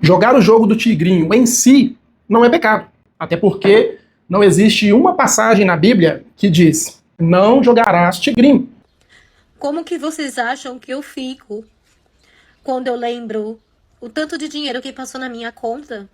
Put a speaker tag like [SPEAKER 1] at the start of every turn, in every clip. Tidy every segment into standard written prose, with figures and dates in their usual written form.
[SPEAKER 1] Jogar o jogo do tigrinho em si não é pecado. Até porque não existe uma passagem na Bíblia que diz: não jogarás tigrinho.
[SPEAKER 2] Como que vocês acham que eu fico quando eu lembro o tanto de dinheiro que passou na minha conta?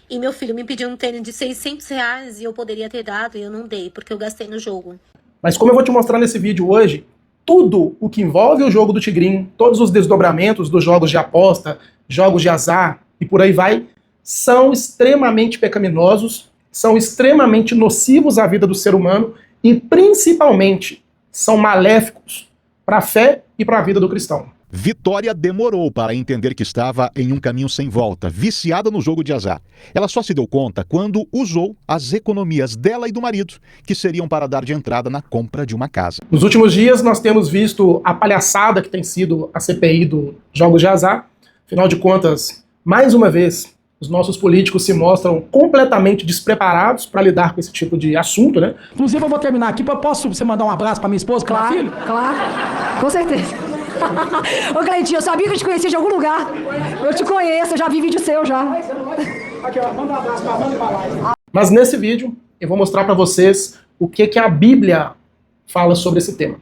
[SPEAKER 2] E meu filho me pediu um tênis de R$ 600 e eu poderia ter dado e eu não dei, porque eu gastei no jogo.
[SPEAKER 1] Mas como eu vou te mostrar nesse vídeo hoje, tudo o que envolve o jogo do tigrinho, todos os desdobramentos dos jogos de aposta, jogos de azar e por aí vai, são extremamente pecaminosos, são extremamente nocivos à vida do ser humano e principalmente são maléficos para a fé e para a vida do cristão.
[SPEAKER 3] Vitória demorou para entender que estava em um caminho sem volta, viciada no jogo de azar. Ela só se deu conta quando usou as economias dela e do marido, que seriam para dar de entrada na compra de uma casa.
[SPEAKER 1] Nos últimos dias nós temos visto a palhaçada que tem sido a CPI do jogos de azar. Afinal de contas, mais uma vez, os nossos políticos se mostram completamente despreparados para lidar com esse tipo de assunto, né?
[SPEAKER 4] Inclusive eu vou terminar aqui, posso você mandar um abraço para minha esposa, para minha filha?
[SPEAKER 5] Claro, com certeza. Ô Cleitinho, eu sabia que eu te conhecia de algum lugar. Eu te conheço, eu já vi vídeo seu já.
[SPEAKER 4] Aqui, ó, manda um abraço para Wanda e para Laís.
[SPEAKER 1] Mas nesse vídeo eu vou mostrar para vocês o que a Bíblia fala sobre esse tema.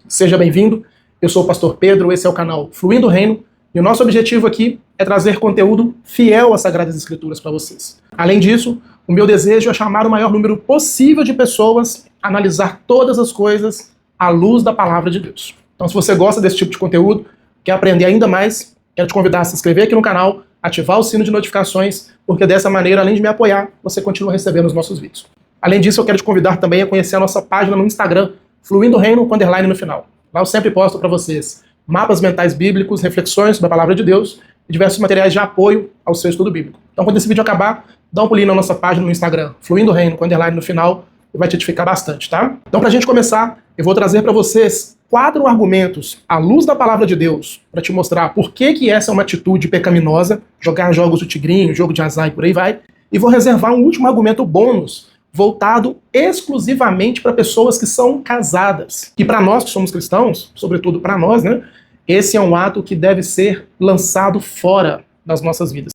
[SPEAKER 1] Seja bem-vindo, eu sou o Pastor Pedro, esse é o canal Fluindo o Reino, e o nosso objetivo aqui é trazer conteúdo fiel às Sagradas Escrituras para vocês. Além disso, o meu desejo é chamar o maior número possível de pessoas a analisar todas as coisas à luz da Palavra de Deus. Então, se você gosta desse tipo de conteúdo, quer aprender ainda mais, quero te convidar a se inscrever aqui no canal, ativar o sino de notificações, porque dessa maneira, além de me apoiar, você continua recebendo os nossos vídeos. Além disso, eu quero te convidar também a conhecer a nossa página no Instagram, Fluindo o Reino, com underline no final. Lá eu sempre posto para vocês mapas mentais bíblicos, reflexões sobre a Palavra de Deus e diversos materiais de apoio ao seu estudo bíblico. Então, quando esse vídeo acabar, dá um pulinho na nossa página no Instagram, Fluindo o Reino, com underline no final, e vai te edificar bastante, tá? Então, pra gente começar, eu vou trazer para vocês 4 argumentos à luz da Palavra de Deus para te mostrar por que essa é uma atitude pecaminosa, jogar jogos do tigrinho, jogo de azar e por aí vai, e vou reservar um último argumento bônus voltado exclusivamente para pessoas que são casadas. E para nós que somos cristãos, sobretudo para nós, né, esse é um ato que deve ser lançado fora das nossas vidas.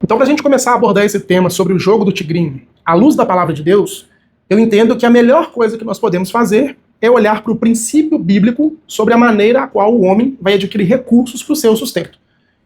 [SPEAKER 1] Então, para a gente começar a abordar esse tema sobre o jogo do tigrinho à luz da Palavra de Deus, eu entendo que a melhor coisa que nós podemos fazer é olhar para o princípio bíblico sobre a maneira a qual o homem vai adquirir recursos para o seu sustento.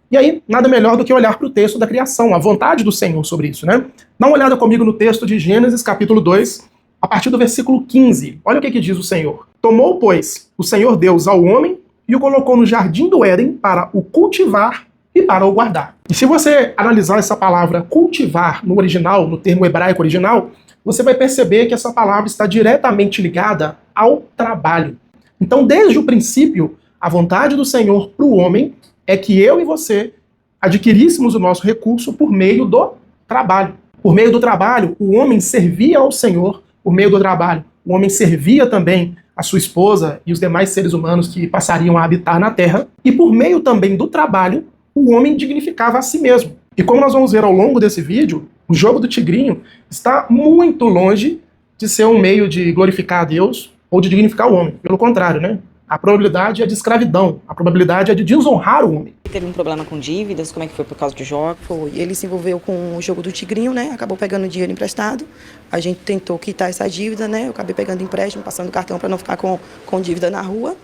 [SPEAKER 1] E aí, nada melhor do que olhar para o texto da criação, a vontade do Senhor sobre isso, né? Dá uma olhada comigo no texto de Gênesis, capítulo 2, a partir do versículo 15. Olha o que diz o Senhor. Tomou, pois, o Senhor Deus ao homem e o colocou no jardim do Éden para o cultivar e para o guardar. E se você analisar essa palavra cultivar no original, no termo hebraico original, você vai perceber que essa palavra está diretamente ligada ao trabalho. Então, desde o princípio, a vontade do Senhor para o homem é que eu e você adquiríssemos o nosso recurso por meio do trabalho. Por meio do trabalho, o homem servia ao Senhor, por meio do trabalho, o homem servia também a sua esposa e os demais seres humanos que passariam a habitar na terra, e por meio também do trabalho, o homem dignificava a si mesmo. E como nós vamos ver ao longo desse vídeo, o jogo do tigrinho está muito longe de ser um meio de glorificar a Deus ou de dignificar o homem. Pelo contrário, né? A probabilidade é de escravidão, a probabilidade é de desonrar o homem.
[SPEAKER 6] Teve um problema com dívidas, como é que foi por causa do jogo? E ele se envolveu com o jogo do tigrinho, né? Acabou pegando dinheiro emprestado. A gente tentou quitar essa dívida, né? Eu acabei pegando empréstimo, passando cartão para não ficar com dívida na rua.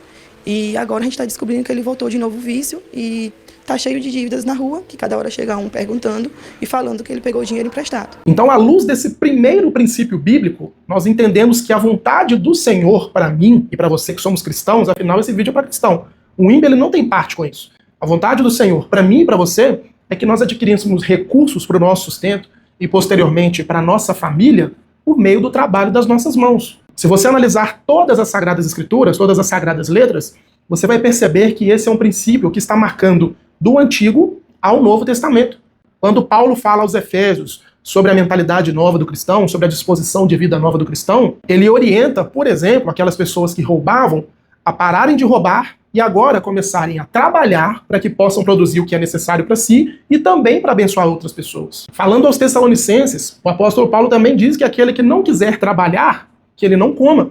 [SPEAKER 6] E agora a gente está descobrindo que ele voltou de novo o vício e tá cheio de dívidas na rua, que cada hora chega um perguntando e falando que ele pegou o dinheiro emprestado.
[SPEAKER 1] Então, à luz desse primeiro princípio bíblico, nós entendemos que a vontade do Senhor para mim e para você que somos cristãos, afinal esse vídeo é para cristão. O ímpio ele não tem parte com isso. A vontade do Senhor para mim e para você é que nós adquiríssemos recursos para o nosso sustento e posteriormente para a nossa família por meio do trabalho das nossas mãos. Se você analisar todas as Sagradas Escrituras, todas as Sagradas Letras, você vai perceber que esse é um princípio que está marcando do Antigo ao Novo Testamento. Quando Paulo fala aos Efésios sobre a mentalidade nova do cristão, sobre a disposição de vida nova do cristão, ele orienta, por exemplo, aquelas pessoas que roubavam a pararem de roubar e agora começarem a trabalhar para que possam produzir o que é necessário para si e também para abençoar outras pessoas. Falando aos Tessalonicenses, o apóstolo Paulo também diz que aquele que não quiser trabalhar, que ele não coma.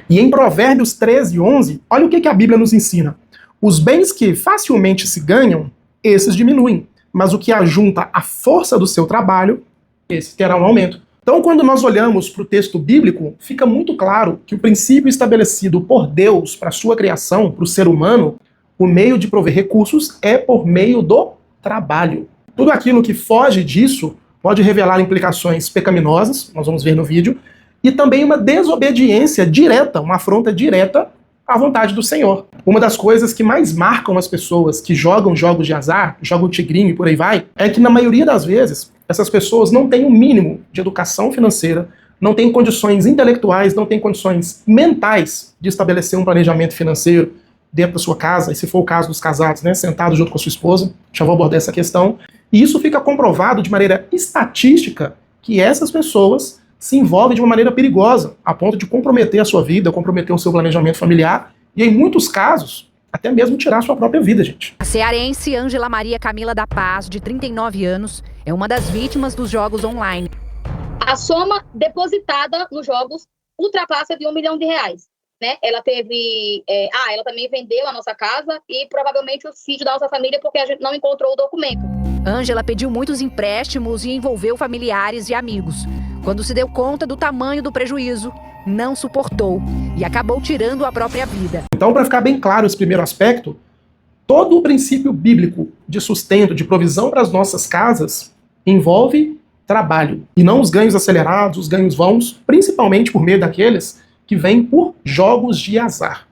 [SPEAKER 1] E em Provérbios 13:11, olha o que a Bíblia nos ensina. Os bens que facilmente se ganham, esses diminuem. Mas o que ajunta a força do seu trabalho, esse terá um aumento. Então, quando nós olhamos para o texto bíblico, fica muito claro que o princípio estabelecido por Deus para a sua criação, para o ser humano, o meio de prover recursos é por meio do trabalho. Tudo aquilo que foge disso pode revelar implicações pecaminosas, nós vamos ver no vídeo, e também uma desobediência direta, uma afronta direta à vontade do Senhor. Uma das coisas que mais marcam as pessoas que jogam jogos de azar, jogam tigrinho e por aí vai, é que na maioria das vezes essas pessoas não têm o mínimo de educação financeira, não têm condições intelectuais, não têm condições mentais de estabelecer um planejamento financeiro dentro da sua casa, e se for o caso dos casados, né, sentado junto com a sua esposa, já vou abordar essa questão, e isso fica comprovado de maneira estatística que essas pessoas se envolvem de uma maneira perigosa, a ponto de comprometer a sua vida, comprometer o seu planejamento familiar, e em muitos casos, até mesmo tirar a sua própria vida, gente.
[SPEAKER 7] A cearense Ângela Maria Camila da Paz, de 39 anos, é uma das vítimas dos jogos online.
[SPEAKER 8] A soma depositada nos jogos ultrapassa de R$1 milhão, né? Ela teve... ela também vendeu a nossa casa e provavelmente o sítio da nossa família porque a gente não encontrou o documento.
[SPEAKER 7] Ângela pediu muitos empréstimos e envolveu familiares e amigos. Quando se deu conta do tamanho do prejuízo, não suportou e acabou tirando a própria vida.
[SPEAKER 1] Então, para ficar bem claro esse primeiro aspecto, todo o princípio bíblico de sustento, de provisão para as nossas casas, envolve trabalho. E não os ganhos acelerados, os ganhos vãos, principalmente por meio daqueles que vêm por jogos de azar.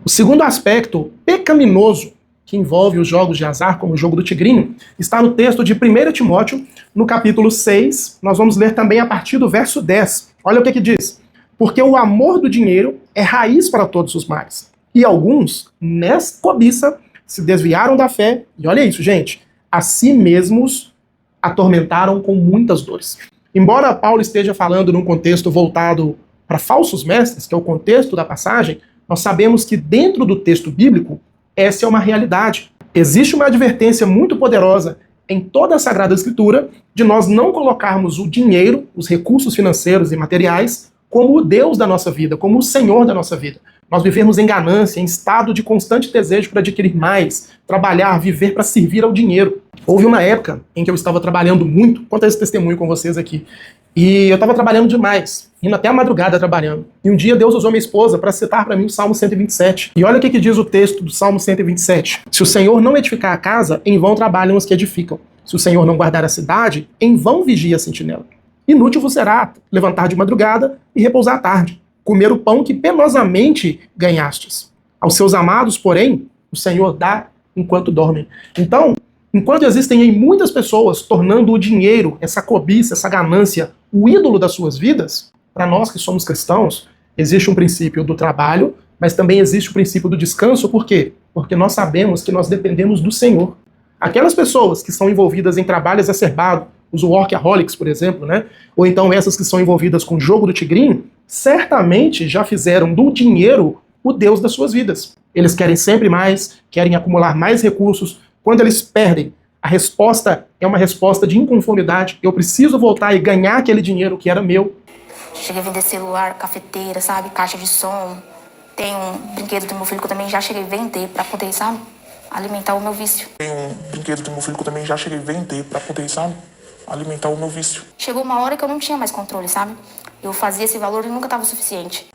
[SPEAKER 1] O segundo aspecto pecaminoso que envolve os jogos de azar, como o jogo do tigrinho, está no texto de 1 Timóteo, no capítulo 6. Nós vamos ler também a partir do verso 10. Olha o que diz. Porque o amor do dinheiro é raiz para todos os males. E alguns, nessa cobiça, se desviaram da fé, e olha isso, gente, a si mesmos atormentaram com muitas dores. Embora Paulo esteja falando num contexto voltado para falsos mestres, que é o contexto da passagem, nós sabemos que dentro do texto bíblico, essa é uma realidade. Existe uma advertência muito poderosa em toda a Sagrada Escritura de nós não colocarmos o dinheiro, os recursos financeiros e materiais, como o Deus da nossa vida, como o Senhor da nossa vida. Nós vivemos em ganância, em estado de constante desejo para adquirir mais, trabalhar, viver para servir ao dinheiro. Houve uma época em que eu estava trabalhando muito, conto esse testemunho com vocês aqui, e eu estava trabalhando demais, indo até a madrugada trabalhando. E um dia Deus usou minha esposa para citar para mim o Salmo 127. E olha o que diz o texto do Salmo 127. Se o Senhor não edificar a casa, em vão trabalham os que edificam. Se o Senhor não guardar a cidade, em vão vigia a sentinela. Inútil vos será levantar de madrugada e repousar à tarde, comer o pão que penosamente ganhastes. Aos seus amados, porém, o Senhor dá enquanto dormem. Então, enquanto existem em muitas pessoas tornando o dinheiro, essa cobiça, essa ganância, o ídolo das suas vidas, para nós que somos cristãos, existe um princípio do trabalho, mas também existe o princípio do descanso. Por quê? Porque nós sabemos que nós dependemos do Senhor. Aquelas pessoas que são envolvidas em trabalho exacerbado, os workaholics, por exemplo, né? Ou então essas que são envolvidas com o jogo do tigrinho, certamente já fizeram do dinheiro o Deus das suas vidas. Eles querem sempre mais, querem acumular mais recursos. Quando eles perdem, a resposta é uma resposta de inconformidade. Eu preciso voltar e ganhar aquele dinheiro que era meu.
[SPEAKER 9] Cheguei a vender celular, cafeteira, sabe? Caixa de som. Tem um brinquedo do meu filho que eu também já cheguei a vender pra poder, sabe? Alimentar o meu vício.
[SPEAKER 10] Tem um brinquedo do meu filho que eu também já cheguei a vender pra poder, sabe? Alimentar o meu vício.
[SPEAKER 9] Chegou uma hora que eu não tinha mais controle, sabe? Eu fazia esse valor e nunca estava suficiente.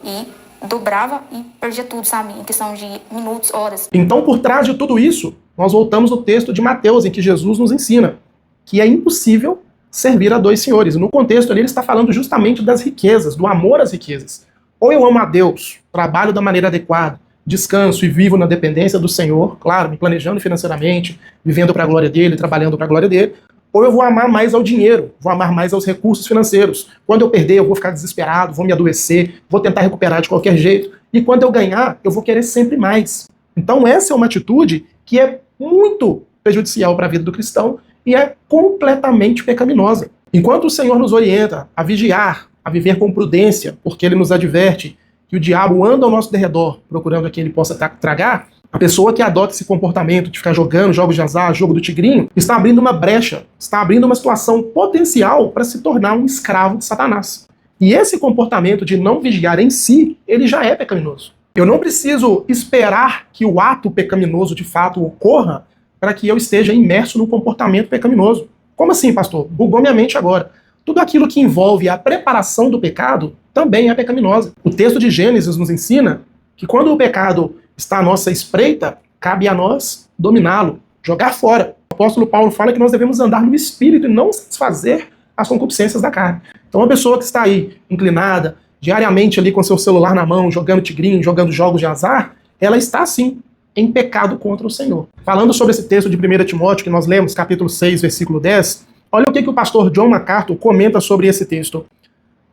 [SPEAKER 9] E dobrava e perdia tudo, sabe? Em questão de minutos, horas.
[SPEAKER 1] Então, por trás de tudo isso, nós voltamos ao texto de Mateus, em que Jesus nos ensina que é impossível servir a dois senhores. No contexto ali, ele está falando justamente das riquezas, do amor às riquezas. Ou eu amo a Deus, trabalho da maneira adequada, descanso e vivo na dependência do Senhor, claro, me planejando financeiramente, vivendo para a glória dele, trabalhando para a glória dele, ou eu vou amar mais ao dinheiro, vou amar mais aos recursos financeiros. Quando eu perder, eu vou ficar desesperado, vou me adoecer, vou tentar recuperar de qualquer jeito, e quando eu ganhar, eu vou querer sempre mais. Então essa é uma atitude que é muito prejudicial para a vida do cristão e é completamente pecaminosa. Enquanto o Senhor nos orienta a vigiar, a viver com prudência, porque ele nos adverte que o diabo anda ao nosso derredor, procurando a quem ele possa tragar, a pessoa que adota esse comportamento de ficar jogando jogos de azar, jogo do tigrinho, está abrindo uma brecha, está abrindo uma situação potencial para se tornar um escravo de Satanás. E esse comportamento de não vigiar em si, ele já é pecaminoso. Eu não preciso esperar que o ato pecaminoso de fato ocorra para que eu esteja imerso no comportamento pecaminoso. Como assim, pastor? Bugou minha mente agora. Tudo aquilo que envolve a preparação do pecado também é pecaminosa. O texto de Gênesis nos ensina que quando o pecado está à nossa espreita, cabe a nós dominá-lo, jogar fora. O apóstolo Paulo fala que nós devemos andar no espírito e não satisfazer as concupiscências da carne. Então uma pessoa que está aí inclinada, diariamente ali com seu celular na mão, jogando tigrinho, jogando jogos de azar, ela está sim em pecado contra o Senhor. Falando sobre esse texto de 1 Timóteo que nós lemos, capítulo 6, versículo 10, olha o que o pastor John MacArthur comenta sobre esse texto.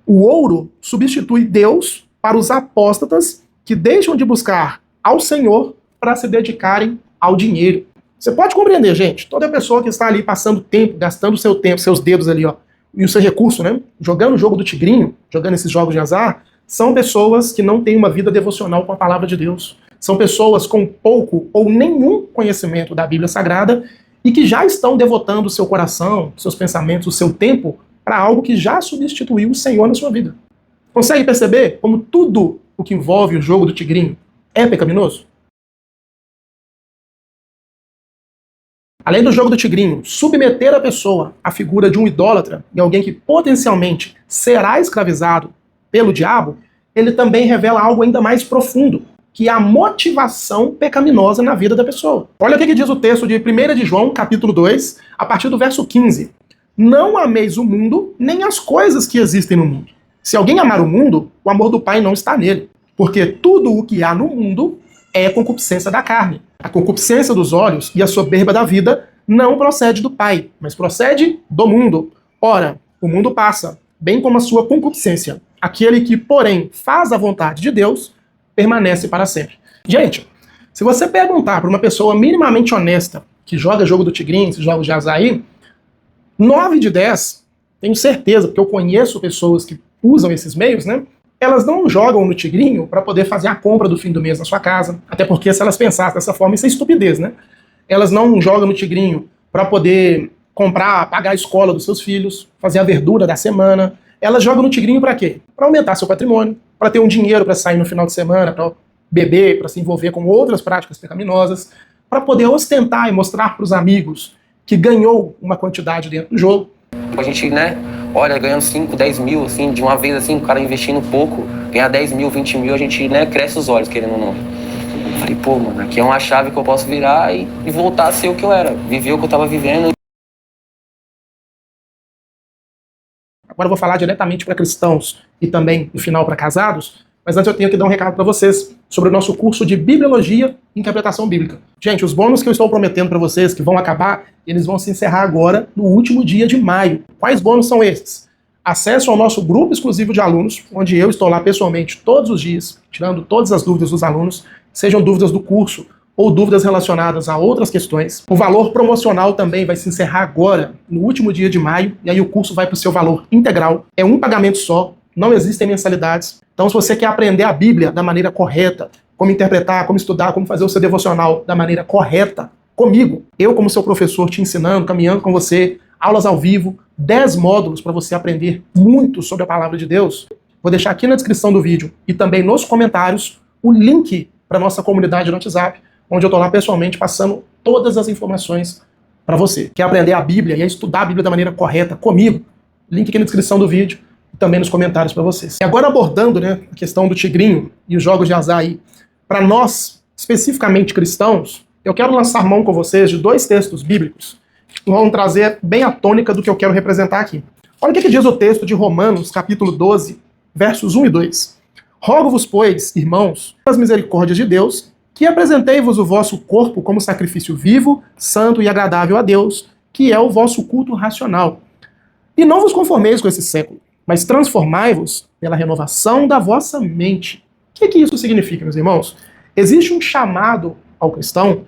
[SPEAKER 1] O ouro substitui Deus para os apóstatas que deixam de buscar ao Senhor para se dedicarem ao dinheiro. Você pode compreender, gente, toda pessoa que está ali passando tempo, gastando seu tempo, seus dedos ali, ó, e o seu recurso, né, jogando o jogo do tigrinho, jogando esses jogos de azar, são pessoas que não têm uma vida devocional com a palavra de Deus. São pessoas com pouco ou nenhum conhecimento da Bíblia Sagrada e que já estão devotando o seu coração, seus pensamentos, o seu tempo para algo que já substituiu o Senhor na sua vida. Consegue perceber como tudo o que envolve o jogo do tigrinho é pecaminoso? Além do jogo do tigrinho, submeter a pessoa à figura de um idólatra e alguém que potencialmente será escravizado pelo diabo, ele também revela algo ainda mais profundo, que é a motivação pecaminosa na vida da pessoa. Olha o que diz o texto de 1 de João, capítulo 2, a partir do verso 15. Não ameis o mundo, nem as coisas que existem no mundo. Se alguém amar o mundo, o amor do Pai não está nele. Porque tudo o que há no mundo é concupiscência da carne. A concupiscência dos olhos e a soberba da vida não procede do Pai, mas procede do mundo. Ora, o mundo passa, bem como a sua concupiscência. Aquele que, porém, faz a vontade de Deus, permanece para sempre. Gente, se você perguntar para uma pessoa minimamente honesta que joga jogo do tigrinho, esses jogos de azar aí, 9 de 10, tenho certeza, porque eu conheço pessoas que usam esses meios, né? Elas não jogam no tigrinho para poder fazer a compra do fim do mês na sua casa. Até porque se elas pensassem dessa forma, isso é estupidez, né? Elas não jogam no tigrinho para poder comprar, pagar a escola dos seus filhos, fazer a verdura da semana. Elas jogam no tigrinho para quê? Para aumentar seu patrimônio, para ter um dinheiro para sair no final de semana, para beber, para se envolver com outras práticas pecaminosas, para poder ostentar e mostrar para os amigos que ganhou uma quantidade dentro do jogo.
[SPEAKER 11] A gente, né, olha, ganhando 5, 10 mil, assim, de uma vez, assim, o cara investindo pouco, ganhar 10 mil, 20 mil, a gente, né, cresce os olhos, querendo ou não. Falei, pô, mano, aqui é uma chave que eu posso virar e voltar a ser o que eu era, viver o que eu tava vivendo.
[SPEAKER 1] Agora eu vou falar diretamente para cristãos e também, no final, para casados, mas antes eu tenho que dar um recado para vocês sobre o nosso curso de Bibliologia e Interpretação Bíblica. Gente, os bônus que eu estou prometendo para vocês, que vão acabar, eles vão se encerrar agora, no último dia de maio. Quais bônus são esses? Acesso ao nosso grupo exclusivo de alunos, onde eu estou lá pessoalmente todos os dias, tirando todas as dúvidas dos alunos, sejam dúvidas do curso ou dúvidas relacionadas a outras questões. O valor promocional também vai se encerrar agora, no último dia de maio, e aí o curso vai para o seu valor integral. É um pagamento só, não existem mensalidades. Então, se você quer aprender a Bíblia da maneira correta, como interpretar, como estudar, como fazer o seu devocional da maneira correta, comigo, eu como seu professor te ensinando, caminhando com você, aulas ao vivo, 10 módulos para você aprender muito sobre a palavra de Deus, vou deixar aqui na descrição do vídeo e também nos comentários o link para nossa comunidade no WhatsApp, onde eu estou lá pessoalmente passando todas as informações para você. Quer aprender a Bíblia e a estudar a Bíblia da maneira correta comigo? Link aqui na descrição do vídeo e também nos comentários para vocês. E agora abordando, né, a questão do tigrinho e os jogos de azar aí, para nós, especificamente cristãos, eu quero lançar mão com vocês de 2 textos bíblicos que vão trazer bem a tônica do que eu quero representar aqui. Olha o que diz o texto de Romanos, capítulo 12, versos 1 e 2. Rogo-vos, pois, irmãos, pelas misericórdias de Deus, que apresentei-vos o vosso corpo como sacrifício vivo, santo e agradável a Deus, que é o vosso culto racional. E não vos conformeis com esse século, mas transformai-vos pela renovação da vossa mente. O que isso significa, meus irmãos? Existe um chamado ao cristão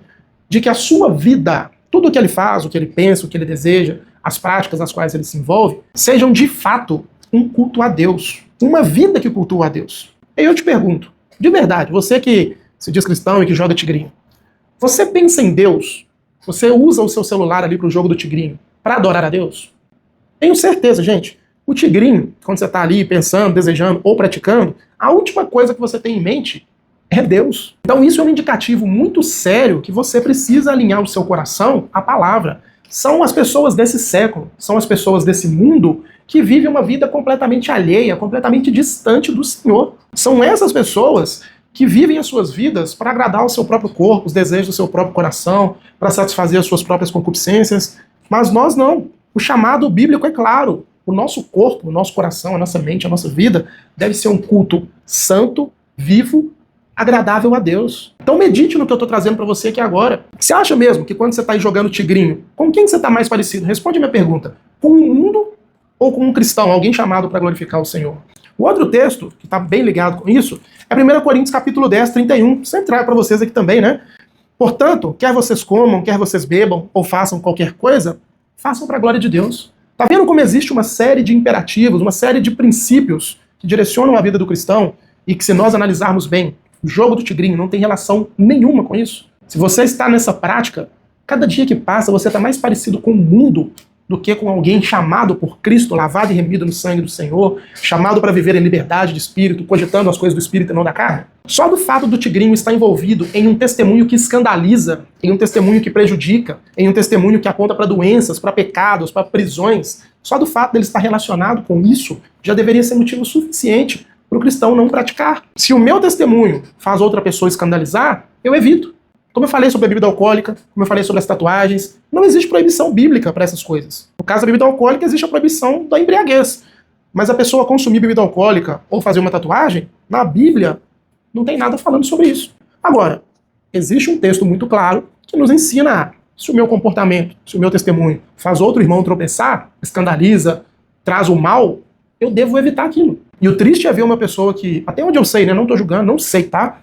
[SPEAKER 1] de que a sua vida, tudo o que ele faz, o que ele pensa, o que ele deseja, as práticas nas quais ele se envolve, sejam de fato um culto a Deus, uma vida que cultua a Deus. E eu te pergunto, de verdade, você que se diz cristão e que joga tigrinho, você pensa em Deus? Você usa o seu celular ali para o jogo do tigrinho para adorar a Deus? Tenho certeza, gente, O tigrinho, quando você está ali pensando, desejando ou praticando, a última coisa que você tem em mente é Deus. Então isso é um indicativo muito sério que você precisa alinhar o seu coração à palavra. São as pessoas desse século, são as pessoas desse mundo que vivem uma vida completamente alheia, completamente distante do Senhor. São essas pessoas que vivem as suas vidas para agradar o seu próprio corpo, os desejos do seu próprio coração, para satisfazer as suas próprias concupiscências. Mas nós não. O chamado bíblico é claro. O nosso corpo, o nosso coração, a nossa mente, a nossa vida deve ser um culto santo, vivo, agradável a Deus. Então medite no que eu estou trazendo para você aqui agora. Você acha mesmo que quando você está aí jogando tigrinho, com quem você está mais parecido? Responde a minha pergunta. Com um mundo ou com um cristão, alguém chamado para glorificar o Senhor? O outro texto, que está bem ligado com isso, é 1 Coríntios capítulo 10, 31. Sempre trago para vocês aqui também, né? Portanto, quer vocês comam, quer vocês bebam ou façam qualquer coisa, façam para a glória de Deus. Tá vendo como existe uma série de imperativos, uma série de princípios que direcionam a vida do cristão e que, se nós analisarmos bem, o jogo do tigrinho não tem relação nenhuma com isso? Se você está nessa prática, cada dia que passa você está mais parecido com o mundo do que com alguém chamado por Cristo, lavado e remido no sangue do Senhor, chamado para viver em liberdade de espírito, cogitando as coisas do espírito e não da carne. Só do fato do tigrinho estar envolvido em um testemunho que escandaliza, em um testemunho que prejudica, em um testemunho que aponta para doenças, para pecados, para prisões, só do fato dele estar relacionado com isso, já deveria ser motivo suficiente para o cristão não praticar. Se o meu testemunho faz outra pessoa escandalizar, eu evito. Como eu falei sobre a bebida alcoólica, como eu falei sobre as tatuagens, não existe proibição bíblica para essas coisas. No caso da bebida alcoólica, existe a proibição da embriaguez. Mas a pessoa consumir bebida alcoólica ou fazer uma tatuagem, na Bíblia, não tem nada falando sobre isso. Agora, existe um texto muito claro que nos ensina, se o meu comportamento, se o meu testemunho faz outro irmão tropeçar, escandaliza, traz o mal, eu devo evitar aquilo. E o triste é ver uma pessoa que, até onde eu sei, né, não estou julgando, não sei, tá?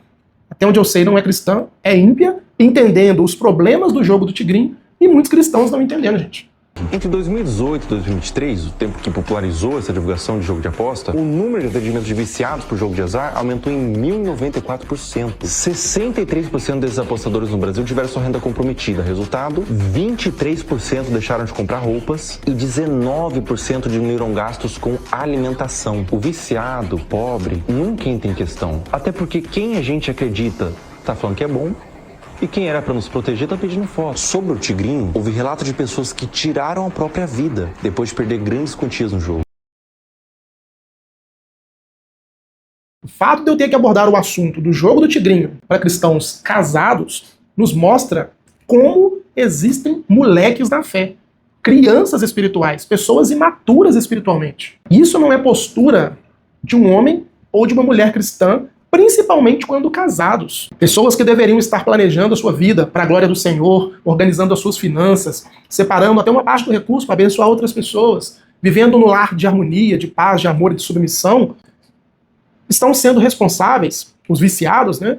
[SPEAKER 1] Até onde eu sei, não é cristã, é ímpia, entendendo os problemas do jogo do tigrinho, e muitos cristãos não entendendo, gente.
[SPEAKER 12] Entre 2018 e 2023, o tempo que popularizou essa divulgação de jogo de aposta, o número de atendimentos de viciados por jogo de azar aumentou em 1.094%. 63% desses apostadores no Brasil tiveram sua renda comprometida. Resultado, 23% deixaram de comprar roupas e 19% diminuíram gastos com alimentação. O viciado, pobre, nunca entra em questão. Até porque quem a gente acredita tá falando que é bom, e quem era para nos proteger tá pedindo foto. Sobre o tigrinho, houve relato de pessoas que tiraram a própria vida depois de perder grandes quantias no jogo.
[SPEAKER 1] O fato de eu ter que abordar o assunto do jogo do tigrinho para cristãos casados nos mostra como existem moleques na fé, crianças espirituais, pessoas imaturas espiritualmente. Isso não é postura de um homem ou de uma mulher cristã, principalmente quando casados. Pessoas que deveriam estar planejando a sua vida para a glória do Senhor, organizando as suas finanças, separando até uma parte do recurso para abençoar outras pessoas, vivendo no lar de harmonia, de paz, de amor e de submissão, estão sendo responsáveis, os viciados, né,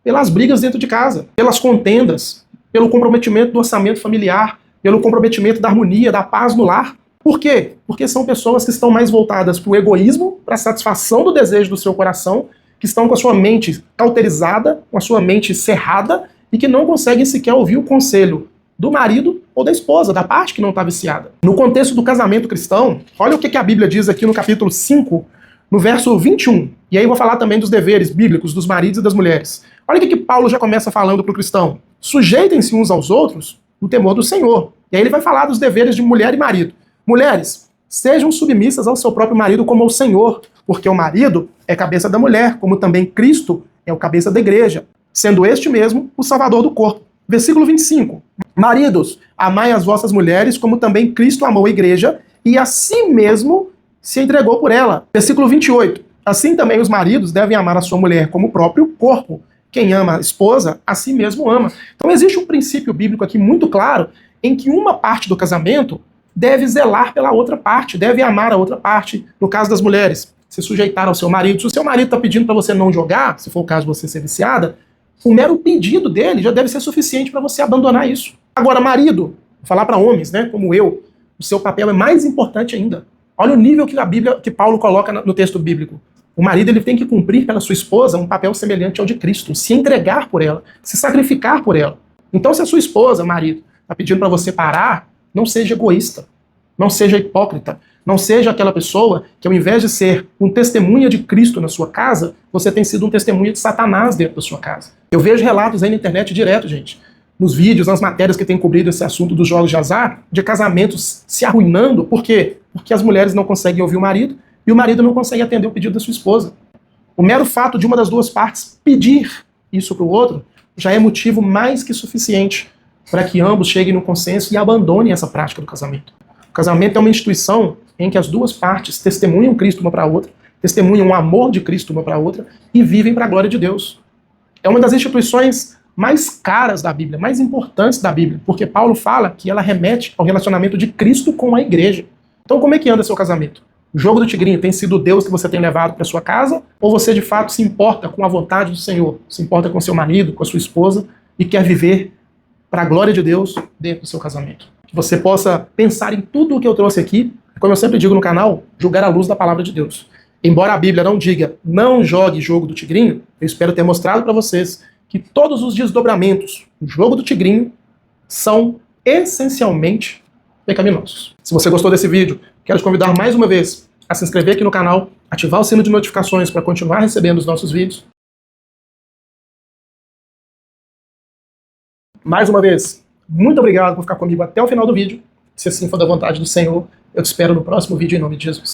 [SPEAKER 1] pelas brigas dentro de casa, pelas contendas, pelo comprometimento do orçamento familiar, pelo comprometimento da harmonia, da paz no lar. Por quê? Porque são pessoas que estão mais voltadas para o egoísmo, para a satisfação do desejo do seu coração, que estão com a sua mente cauterizada, com a sua mente cerrada e que não conseguem sequer ouvir o conselho do marido ou da esposa, da parte que não está viciada. No contexto do casamento cristão, olha o que a Bíblia diz aqui no capítulo 5, no verso 21. E aí eu vou falar também dos deveres bíblicos dos maridos e das mulheres. Olha o que Paulo já começa falando para o cristão. Sujeitem-se uns aos outros no temor do Senhor. E aí ele vai falar dos deveres de mulher e marido. Mulheres, sejam submissas ao seu próprio marido como ao Senhor, porque o marido é cabeça da mulher, como também Cristo é o cabeça da igreja, sendo este mesmo o salvador do corpo. Versículo 25. Maridos, amai as vossas mulheres, como também Cristo amou a igreja, e a si mesmo se entregou por ela. Versículo 28. Assim também os maridos devem amar a sua mulher como o próprio corpo. Quem ama a esposa, a si mesmo ama. Então existe um princípio bíblico aqui muito claro, em que uma parte do casamento deve zelar pela outra parte, deve amar a outra parte. No caso das mulheres, se sujeitar ao seu marido. Se o seu marido está pedindo para você não jogar, se for o caso de você ser viciada, o mero pedido dele já deve ser suficiente para você abandonar isso. Agora, marido, vou falar para homens, né, como eu, o seu papel é mais importante ainda. Olha o nível que a Bíblia, que Paulo coloca no texto bíblico. O marido ele tem que cumprir pela sua esposa um papel semelhante ao de Cristo, se entregar por ela, se sacrificar por ela. Então, se a sua esposa, marido, está pedindo para você parar, não seja egoísta, não seja hipócrita. Não seja aquela pessoa que, ao invés de ser um testemunha de Cristo na sua casa, você tem sido um testemunha de Satanás dentro da sua casa. Eu vejo relatos aí na internet direto, gente, nos vídeos, nas matérias que têm cobrido esse assunto dos jogos de azar, de casamentos se arruinando. Por quê? Porque as mulheres não conseguem ouvir o marido e o marido não consegue atender o pedido da sua esposa. O mero fato de uma das duas partes pedir isso para o outro já é motivo mais que suficiente para que ambos cheguem no consenso e abandonem essa prática do casamento. O casamento é uma instituição em que as duas partes testemunham Cristo uma para a outra, testemunham o amor de Cristo uma para a outra e vivem para a glória de Deus. É uma das instituições mais caras da Bíblia, mais importantes da Bíblia, porque Paulo fala que ela remete ao relacionamento de Cristo com a igreja. Então como é que anda seu casamento? O jogo do tigrinho tem sido o Deus que você tem levado para sua casa? Ou você de fato se importa com a vontade do Senhor, se importa com seu marido, com a sua esposa e quer viver para a glória de Deus dentro do seu casamento? Que você possa pensar em tudo o que eu trouxe aqui, como eu sempre digo no canal, julgar à luz da palavra de Deus. Embora a Bíblia não diga não jogue jogo do tigrinho, eu espero ter mostrado para vocês que todos os desdobramentos do jogo do tigrinho são essencialmente pecaminosos. Se você gostou desse vídeo, quero te convidar mais uma vez a se inscrever aqui no canal, ativar o sino de notificações para continuar recebendo os nossos vídeos. Mais uma vez, muito obrigado por ficar comigo até o final do vídeo. Se assim for da vontade do Senhor, eu te espero no próximo vídeo em nome de Jesus.